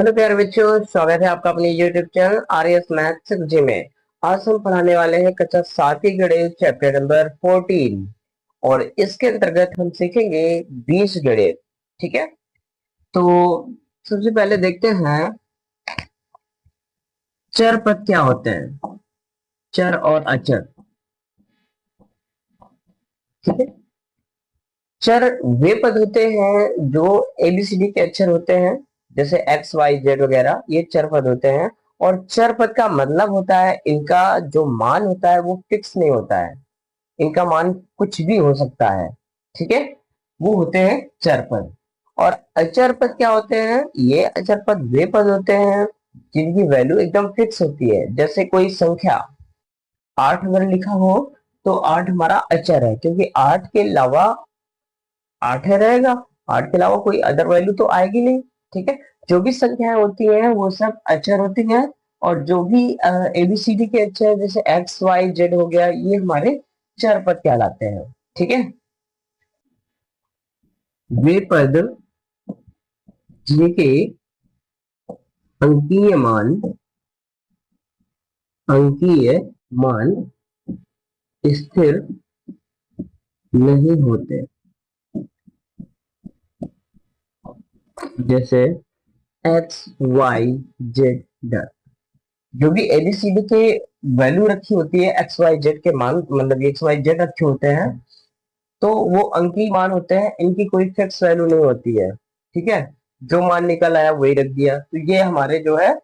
Hello प्यारे बच्चों, स्वागत है आपका अपने यूट्यूब चैनल आरएस मैथ्स जी में। आज हम पढ़ाने वाले हैं कक्षा 7वीं गणित चैप्टर नंबर 14 और इसके अंतर्गत हम सीखेंगे बीज गणित। ठीक है, तो सबसे पहले देखते हैं चर पद क्या होते हैं। चर और अचर। ठीक है, चर वे पद होते हैं जो एबीसीडी के अक्षर होते हैं, जैसे एक्स वाई जेड वगैरह, ये चर पद होते हैं। और चर पद का मतलब होता है इनका जो मान होता है वो फिक्स नहीं होता है, इनका मान कुछ भी हो सकता है। ठीक है, वो होते हैं चर पद। और अचर पद क्या होते हैं? ये अचर पद वे पद होते हैं जिनकी वैल्यू एकदम फिक्स होती है। जैसे कोई संख्या 8 अगर लिखा हो तो 8 हमारा अचर है, क्योंकि 8 के अलावा 8 है रहेगा, 8 के अलावा कोई अदर वैल्यू तो आएगी नहीं। ठीक है, जो भी संख्याएं होती हैं वो सब अचर होती हैं। और जो भी एबीसीडी के अक्षर जैसे एक्स वाई जेड हो गया, ये हमारे चर पद कहलाते हैं। ठीक है, वे पद जिनके अंकीय मान अंकीय मान स्थिर नहीं होते, जैसे एक्स वाई जेड। जो भी एबीसीडी के वैल्यू रखी होती है, एक्स वाई जेड के मान, मतलब एक्स वाई जेड रखे होते हैं, तो वो अंकीय मान होते हैं, इनकी कोई फिक्स वैल्यू नहीं होती है। ठीक है, जो मान निकल आया वही रख दिया, तो ये हमारे जो है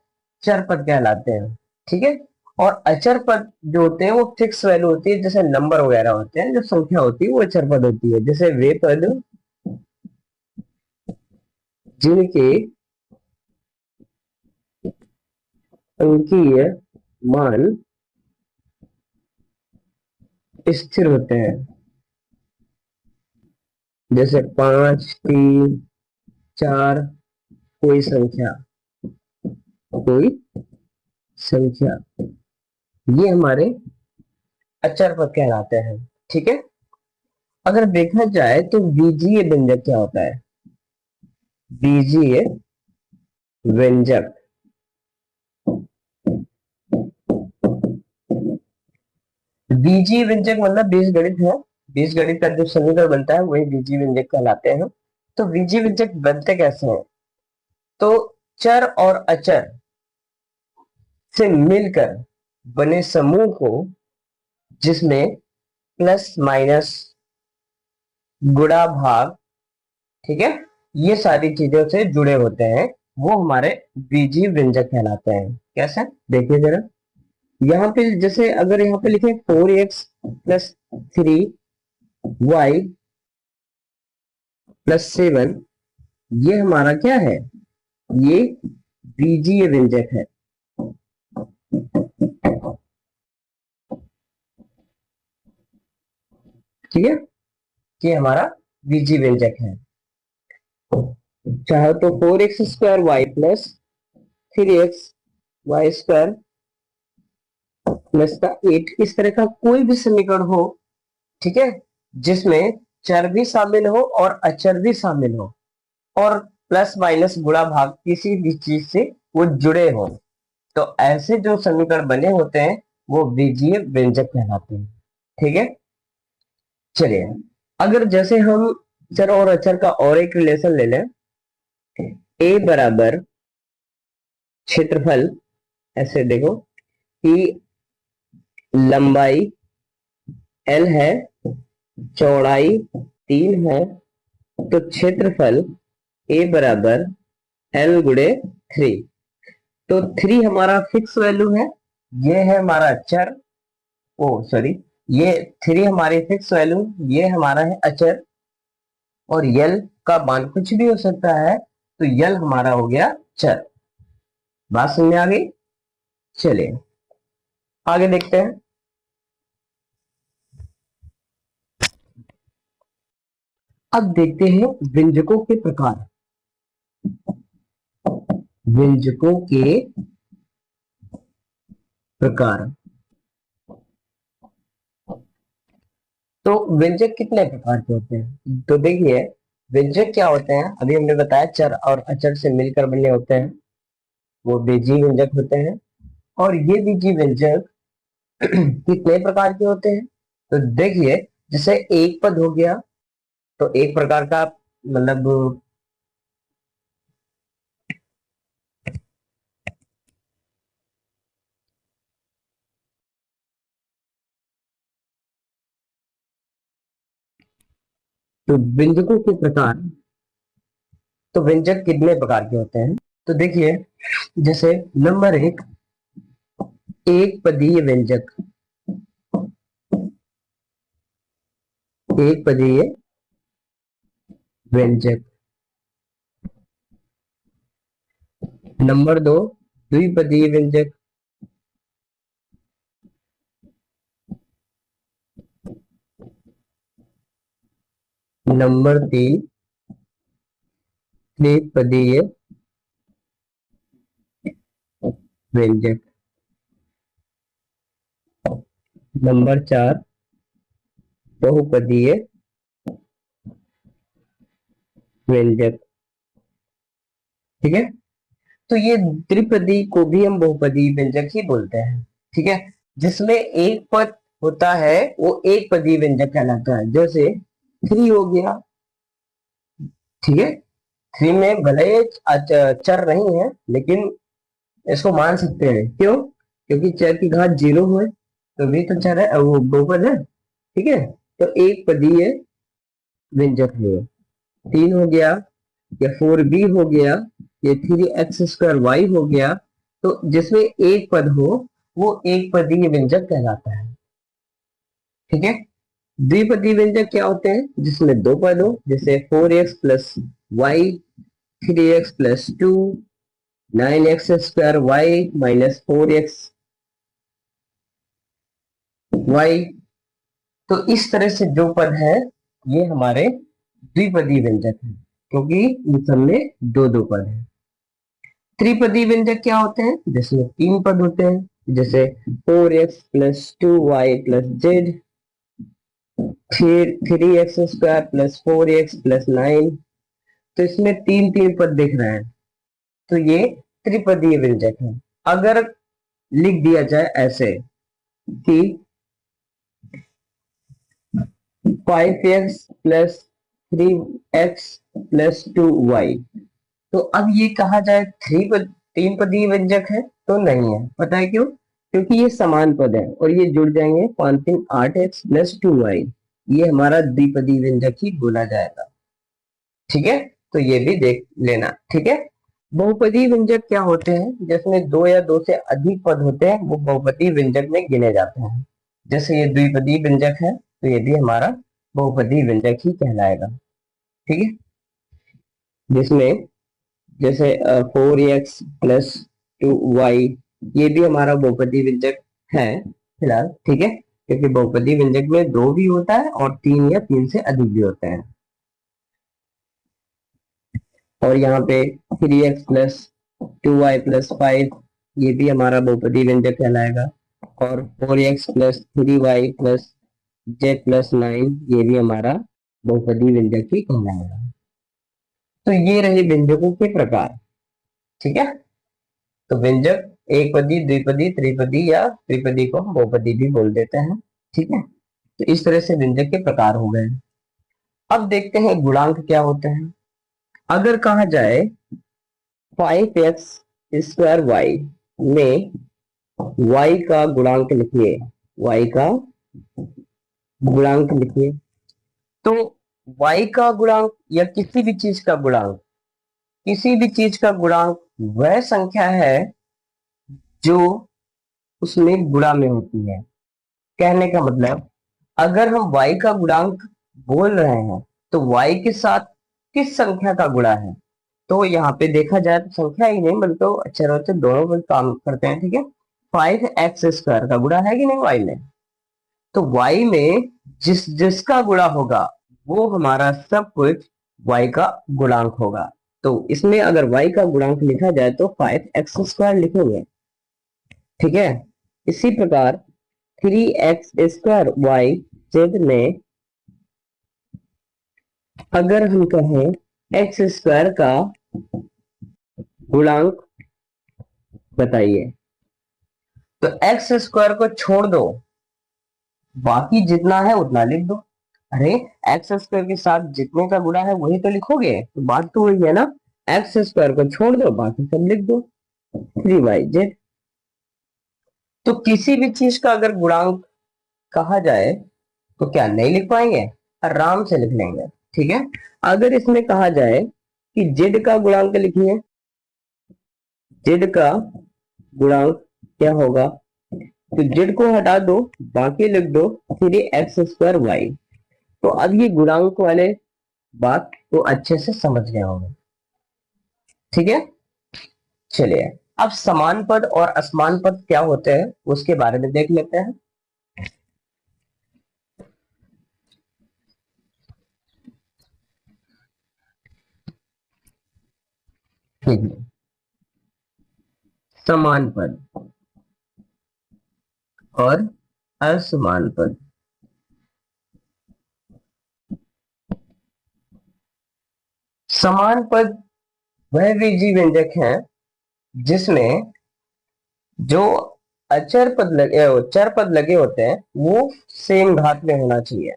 चर पद कहलाते हैं। ठीक है, और अचर पद जो होते हैं वो फिक्स वैल्यू होती है, जैसे नंबर वगैरह होते हैं, जो संख्या होती है वो अचर पद होती है। जैसे वे पद जिनके अंकीय मान स्थिर होते हैं, जैसे 5 3 4, कोई संख्या, ये हमारे अचर पद कहलाते हैं। ठीक है, अगर देखा जाए तो बीजीय व्यंजक क्या होता है? बीजीय व्यंजक, बीजीय व्यंजक मतलब बीजगणित है। बीजगणित का जो समीकरण बनता है वही बीजीय व्यंजक कहलाते हैं। तो बीजीय व्यंजक बनते कैसे हैं? तो चर और अचर से मिलकर बने समूह को, जिसमें प्लस माइनस गुणा भाग, ठीक है, ये सारी चीजों से जुड़े होते हैं, वो हमारे बीजीय व्यंजक कहलाते हैं। कैसे? देखिए जरा, यहाँ पे जैसे अगर यहाँ पे लिखे 4x + 3y + 7, ये हमारा क्या है? ये बीजीय व्यंजक है। ठीक है, ये हमारा बीजीय व्यंजक है। चाहे तो 4x² y + 3x y² + 8, इस तरह का कोई भी समीकरण हो, ठीक है, जिसमें चर भी शामिल हो और अचर भी शामिल हो, और प्लस माइनस गुणा भाग किसी भी चीज से वो जुड़े हो, तो ऐसे जो समीकरण बने होते हैं वो बीजीय व्यंजक कहलाते हैं। ठीक है, चलिए, अगर जैसे हम चर और अचर का और एक रिलेशन ले लें, ए बराबर क्षेत्रफल, ऐसे देखो कि लंबाई एल है, चौड़ाई 3 है, तो क्षेत्रफल ए बराबर एल गुणे 3। तो 3 हमारा फिक्स वैल्यू है, ये है हमारा अचर। ओ सॉरी, ये 3 हमारी फिक्स वैल्यू, ये हमारा है अचर। और यल का मान कुछ भी हो सकता है, तो यल हमारा हो गया चर। बात समझ में आ गई? चलिए आगे देखते हैं। अब देखते हैं व्यंजकों के प्रकार। व्यंजकों के प्रकार, तो व्यंजक कितने प्रकार के होते हैं? तो देखिए, व्यंजक क्या होते हैं, अभी हमने बताया चर और अचर से मिलकर बने होते हैं। वो बीजीय व्यंजक होते हैं। और ये बीजीय व्यंजक कितने प्रकार के होते हैं? तो देखिए, जैसे एक पद हो गया, तो एक प्रकार का मतलब तो व्यंजकों के प्रकार, तो व्यंजक कितने प्रकार के होते हैं? तो देखिए, जैसे नंबर एक पदीय व्यंजक, एक पदीय व्यंजक। नंबर दो, द्विपदीय व्यंजक। नंबर तीन, त्रिपदीय व्यंजक। नंबर चार, बहुपदीय व्यंजक। ठीक है, तो ये त्रिपदी को भी हम बहुपदी व्यंजक ही बोलते हैं। ठीक है, जिसमें एक पद होता है वो एक पदी व्यंजक कहलाता है। जैसे थ्री हो गया। ठीक है, थ्री में भले ही चर नहीं है, लेकिन इसको मान सकते हैं। क्यों? क्योंकि चर की घात जीरो हुए तो भी तो चर है, वो बहुपद है। ठीक है, तो एक पदीय व्यंजक है। तीन हो गया, या फोर बी हो गया, ये थ्री एक्स स्क्वायर वाई हो गया। तो जिसमें एक पद हो वो एक पदीय व्यंजक कहलाता है। ठीक है, द्विपदीय व्यंजक क्या होते हैं? जिसमें दो पद हो, जैसे four x plus y, three x plus two, nine x square y minus four x y. तो इस तरह से जो पद है ये हमारे द्विपदीय व्यंजक है, क्योंकि इन सब में दो दो पद है। त्रिपदी व्यंजक क्या होते हैं? जिसमें तीन पद होते हैं, जैसे four x plus two y plus z, फिर three x square plus four x plus nine. तो इसमें तीन तीन पद दिख रहे हैं, तो ये त्रिपदीय व्यंजक है। अगर लिख दिया जाए ऐसे कि five x plus three x plus two y, तो अब ये कहा जाए तीन पदीय व्यंजक है? तो नहीं है। पता है क्यों? क्योंकि ये समान पद है और ये जुड़ जाएंगे, पांच तीन आठ एक्स प्लस टू वाई, ये हमारा द्विपदीय व्यंजक ही बोला जाएगा। ठीक है, तो ये भी देख लेना। ठीक है, बहुपदीय व्यंजक क्या होते हैं? जिसमें दो या दो से अधिक पद होते हैं वो बहुपदीय व्यंजक में गिने जाते हैं। जैसे ये द्विपदीय व्यंजक है, तो ये भी हमारा बहुपदीय व्यंजक ही कहलाएगा। ठीक है, जिसमें जैसे four x plus two y, ये भी हमारा बहुपदी व्यंजक है फिलहाल। ठीक है, क्योंकि बहुपदी व्यंजक में दो भी होता है और तीन या तीन से अधिक भी होते हैं। और यहाँ पे three x plus two y plus five, ये भी हमारा बहुपदी व्यंजक कहलाएगा। और four x plus three y plus z plus nine, ये भी हमारा बहुपदी व्यंजक ही कहलाएगा। तो ये रहे व्यंजकों के प्रकार। ठीक है, तो व्यंजक एक पदी, द्विपदी, त्रिपदी या त्रिपदी को हम बहुपदी भी बोल देते हैं। ठीक है, तो इस तरह से व्यंजक के प्रकार हो गए। अब देखते हैं गुणांक क्या होते हैं। अगर कहा जाए फाइव एक्स स्क्वायर वाई में वाई का गुणांक लिखिए, वाई का गुणांक लिखिए, तो वाई का गुणांक या किसी भी चीज का गुणांक, किसी भी चीज का गुणांक वह संख्या है जो उसमें गुणा में होती है। कहने का मतलब, अगर हम y का गुणांक बोल रहे हैं तो y के साथ किस संख्या का गुणा है? तो यहाँ पे देखा जाए तो संख्या ही नहीं बल्कि तो अक्षर होते दोनों में काम करते हैं। ठीक है, फाइव एक्स स्क्वायर का गुणा है कि नहीं y में? तो y में जिसका गुणा होगा वो हमारा सब कुछ y का गुणांक होगा। तो इसमें अगर y का गुणांक लिखा जाए तो फाइव एक्स स्क्वायर लिखेंगे। ठीक है, इसी प्रकार three x square y z में अगर हम कहें एक्स स्क्वायर का गुणांक बताइए। तो एक्स स्क्वायर को छोड़ दो, बाकी जितना है उतना लिख दो। अरे एक्स स्क्वायर के साथ जितने का गुणा है वही तो लिखोगे, तो बात तो वही है ना। एक्स स्क्वायर को छोड़ दो, बाकी सब लिख दो, 3y/z। तो किसी भी चीज का अगर गुणांक कहा जाए तो क्या नहीं लिख पाएंगे? आराम से लिख लेंगे। ठीक है, अगर इसमें कहा जाए कि जेड का गुणांक लिखिए, जेड का गुणांक क्या होगा, तो जेड को हटा दो, बाकी लिख दो 3x²y। तो अब ये गुणांक वाले बात तो अच्छे से समझ गए होंगे। ठीक है, चलिए अब समान पद और असमान पद क्या होते हैं उसके बारे में देख लेते हैं। ठीक है, समान पद और असमान पद। समान पद वह बीजी व्यंजक है जिसमें जो अचर पद लगे, चर पद लगे होते हैं वो सेम घात में होना चाहिए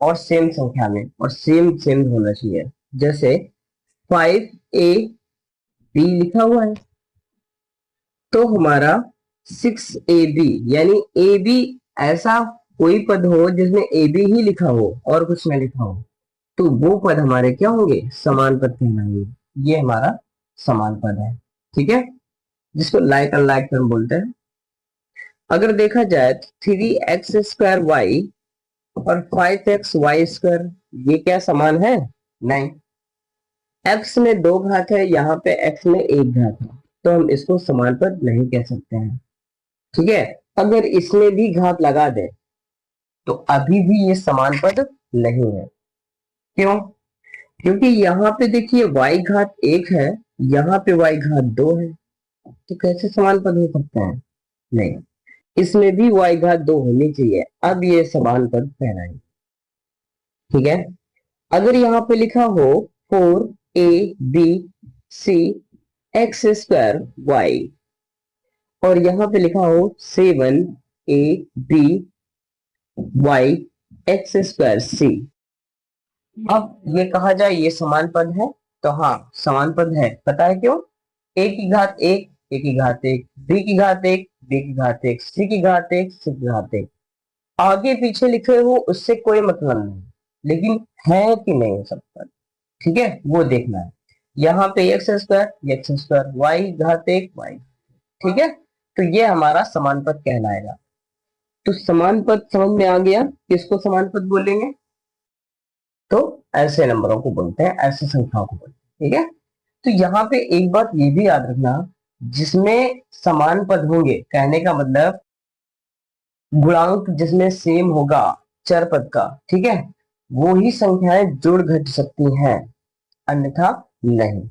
और सेम संख्या में और सेम सेम होना चाहिए। जैसे 5ab लिखा हुआ है, तो हमारा 6ab, यानी ए बी ऐसा कोई पद हो जिसमें ए बी ही लिखा हो और कुछ ना लिखा हो, तो वो पद हमारे क्या होंगे? समान पद कहलाएंगे। ये हमारा समान पद है। ठीक है, जिसको लाइक अनलाइक टर्म बोलते हैं। अगर देखा जाए तो 3x² y और 5x y², ये क्या समान है? नहीं। x में 2 घात है, यहाँ पे x में 1 घात है, तो हम इसको समान पद नहीं कह सकते हैं। ठीक है, अगर इसमें भी घात लगा दे तो अभी भी ये समान पद नहीं है। क्यों? क्योंकि यहाँ पे देखिए y घात 1 है, यहाँ पे y घात 2 है, तो कैसे समान पद हो सकते हैं? नहीं, इसमें भी y घात 2 होनी चाहिए, अब ये समान पद कहलाएंगे। ठीक है, अगर यहाँ पे लिखा हो 4ab/c(x²y) और यहाँ पे लिखा हो 7ab/y(x²c), अब ये कहा जाए ये समान पद है, तो हाँ समान पद है। पता है क्यों? a की घात 1, a की घात 1, b की घात 1, b की घात 1, c की घात 1, c की घात 1। आगे पीछे लिखे हो उससे कोई मतलब नहीं, लेकिन है कि नहीं हो सकता। ठीक है, वो देखना है। यहाँ पे x², y घात 1, y। ठीक है, तो ये हमारा समान पद कहलाएगा। तो समान पद समझ में आ गया, किसको समान पद बोलेंगे? तो ऐसे नंबरों को बोलते हैं, ऐसे संख्याओं को बोलते हैं। ठीक है, तो यहाँ पे एक बात ये भी याद रखना, जिसमें समान पद होंगे कहने का मतलब गुणांक जिसमें सेम होगा चर पद का, ठीक है, वो ही संख्याएं जुड़ घट सकती हैं, अन्यथा नहीं।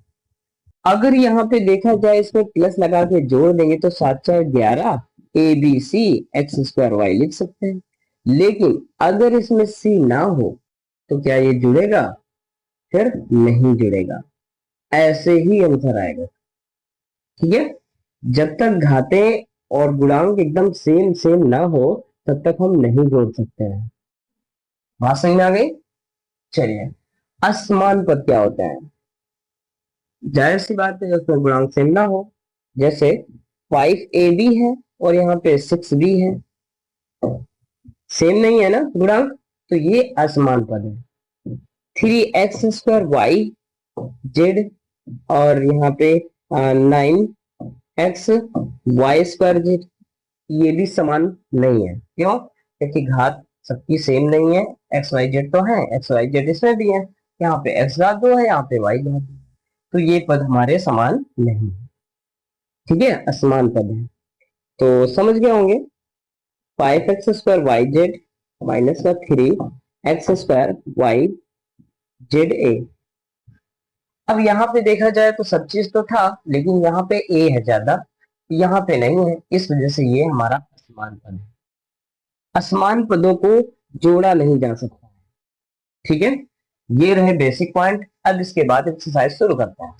अगर यहाँ पे देखा जाए इसमें प्लस लगा के जोड़ देंगे तो 7×4 = 11 abc(x²y) लिख सकते हैं। लेकिन अगर इसमें सी ना हो तो क्या ये जुड़ेगा? फिर नहीं जुड़ेगा, ऐसे ही आंसर आएगा। ठीक है, जब तक घातें और गुणांक एकदम सेम सेम ना हो तब तक हम नहीं जोड़ सकते हैं। बात समझ में आ गई? चलिए, असमान पद क्या होते हैं? जाहिर सी बात है उसमें गुणांक सेम ना हो। जैसे 5ab है और यहाँ पे 6b है, सेम नहीं है ना गुणांक, तो ये असमान पद है। 3x²y(z) और यहाँ पे 9x(y²z), ये भी समान नहीं है। क्यों? क्योंकि घात सबकी सेम नहीं है। एक्स वाई जेड तो है, एक्स वाई जेड इसमें भी है, यहाँ पे एक्स घात 2 है, यहाँ पे वाई घात 2, तो ये पद हमारे समान नहीं है। ठीक है, असमान पद है। तो समझ गए होंगे, 5x²y(z) माइनस का 3x²y(z)a। अब यहाँ पे देखा जाए तो सब चीज तो था, लेकिन यहाँ पे a है ज्यादा, यहाँ पे नहीं है, इस वजह से ये हमारा असमान पद है। असमान पदों को जोड़ा नहीं जा सकता। ठीक है, ये रहे बेसिक पॉइंट। अब इसके बाद एक्सरसाइज शुरू करते हैं।